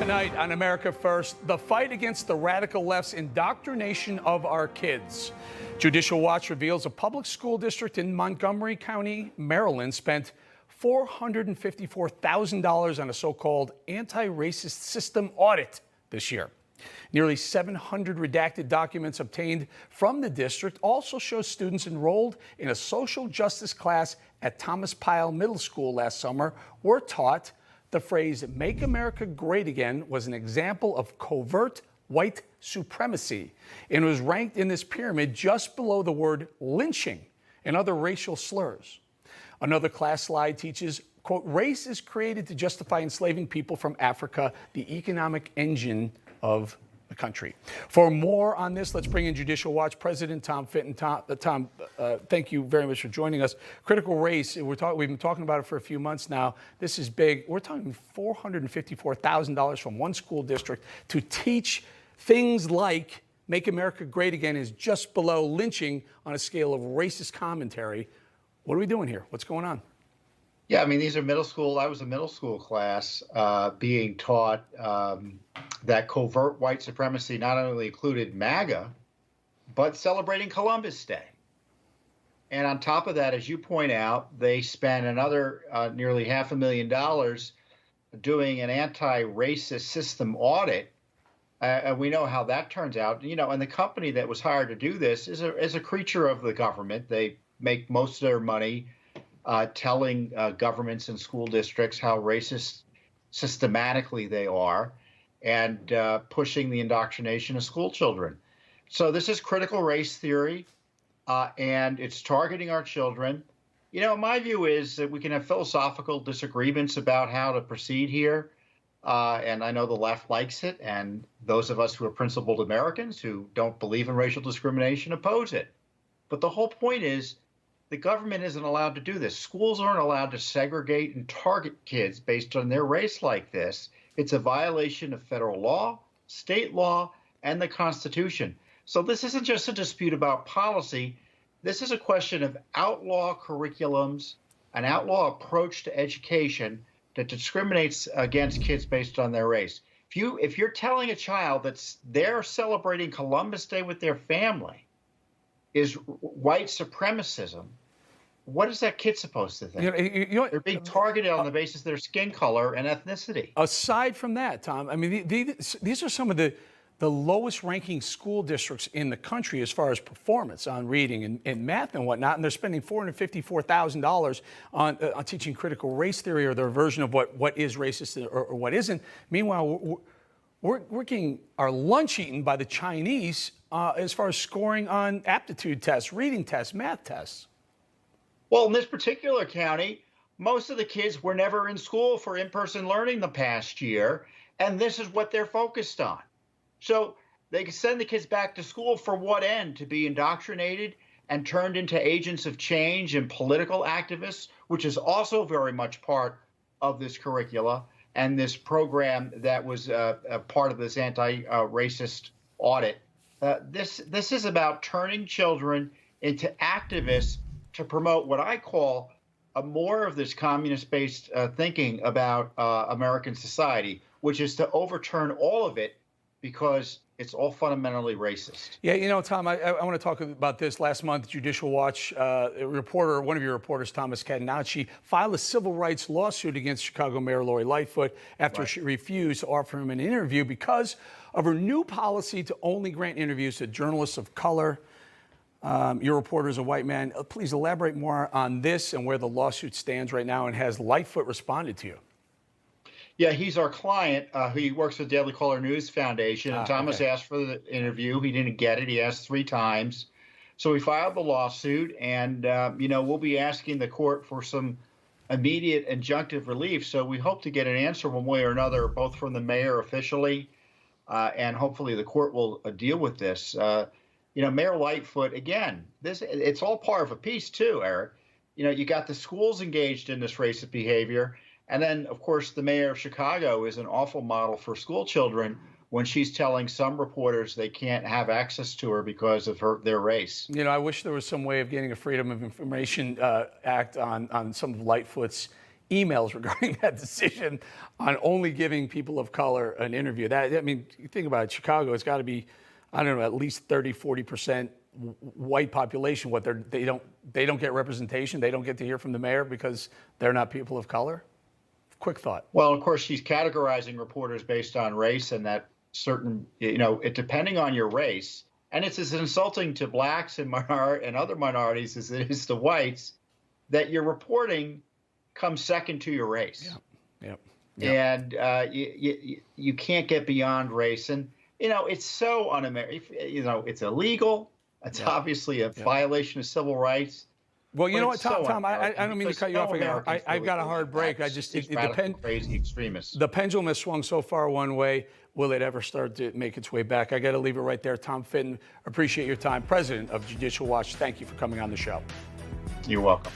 Tonight on America First, the fight against the radical left's indoctrination of our kids. Judicial Watch reveals a public school district in Montgomery County, Maryland, spent $454,000 on a so-called anti-racist system audit this year. Nearly 700 redacted documents obtained from the district also show students enrolled in a social justice class at Thomas Pyle Middle School last summer were taught the phrase "Make America Great Again" was an example of covert white supremacy and was ranked in this pyramid just below the word lynching and other racial slurs. Another class slide teaches, quote, "Race is created to justify enslaving people from Africa, the economic engine of the country." For more on this, let's bring in Judicial Watch President Tom Fitton. Tom, thank you very much for joining us. Critical race, we've been talking about it for a few months now. This is big. We're talking $454,000 from one school district to teach things like "Make America Great Again" is just below lynching on a scale of racist commentary. What are we doing here? What's going on? Yeah, I mean, these are middle school. I was a middle school class being taught that covert white supremacy not only included MAGA, but celebrating Columbus Day. And on top of that, as you point out, they spent another nearly $500,000 doing an anti-racist system audit. And we know how that turns out. You know, and the company that was hired to do this is a creature of the government. They make most of their money telling governments and school districts how racist systematically they are and pushing the indoctrination of school children. So this is critical race theory, and it's targeting our children. You know, my view is that we can have philosophical disagreements about how to proceed here, and I know the left likes it, and those of us who are principled Americans who don't believe in racial discrimination oppose it. But the whole point is, the government isn't allowed to do this. Schools aren't allowed to segregate and target kids based on their race like this. It's a violation of federal law, state law, and the Constitution. So this isn't just a dispute about policy. This is a question of outlaw curriculums, an outlaw approach to education that discriminates against kids based on their race. If you're telling a child that they're celebrating Columbus Day with their family is white supremacism, what is that kid supposed to think? They're being targeted on the basis of their skin color and ethnicity. Aside from that, Tom, I mean, these are some of the lowest ranking school districts in the country as far as performance on reading and math and whatnot, and they're spending $454,000 on teaching critical race theory or their version of what is racist or what isn't. Meanwhile, we're getting our lunch eaten by the Chinese as far as scoring on aptitude tests, reading tests, math tests. Well, in this particular county, most of the kids were never in school for in-person learning the past year, and this is what they're focused on. So they can send the kids back to school for what end? To be indoctrinated and turned into agents of change and political activists, which is also very much part of this curricula and this program that was a part of this anti-racist audit. This is about turning children into activists to promote what I call more of this communist-based thinking about American society, which is to overturn all of it because it's all fundamentally racist. Yeah, you know, Tom, I want to talk about this. Last month, Judicial Watch reporter, one of your reporters, Thomas Catenacci, filed a civil rights lawsuit against Chicago Mayor Lori Lightfoot after she refused to offer him an interview because of her new policy to only grant interviews to journalists of color. Your reporter is a white man. Please elaborate more on this and where the lawsuit stands right now, and has Lightfoot responded to you? Yeah, he's our client. He works for the Daily Caller News Foundation, and Thomas asked for the interview. He didn't get it. He asked 3 times. So we filed the lawsuit, and, you know, we'll be asking the court for some immediate injunctive relief. So we hope to get an answer one way or another, both from the mayor officially, and hopefully the court will deal with this. You know, Mayor Lightfoot, again, it's all part of a piece too, Eric. You know, you got the schools engaged in this racist behavior. And then, of course, the mayor of Chicago is an awful model for school children when she's telling some reporters they can't have access to her because of their race. You know, I wish there was some way of getting a Freedom of Information Act on some of Lightfoot's emails regarding that decision on only giving people of color an interview. That, I mean, you think about it, Chicago, it's got to be, I don't know, at least 30-40% white population. What they don't get representation. They don't get to hear from the mayor because they're not people of color. Quick thought. Well, of course, she's categorizing reporters based on race, and that certain, depending on your race, and it's as insulting to blacks and other minorities as it is to whites, that your reporting comes second to your race. Yeah. And you can't get beyond race. And, it's so un-American. It's illegal. It's obviously a violation of civil rights. Well, you know what, Tom, I don't mean to cut you off again. I've got a hard break. It depends. Crazy extremists. The pendulum has swung so far one way. Will it ever start to make its way back? I got to leave it right there. Tom Fitton, appreciate your time. President of Judicial Watch, thank you for coming on the show. You're welcome.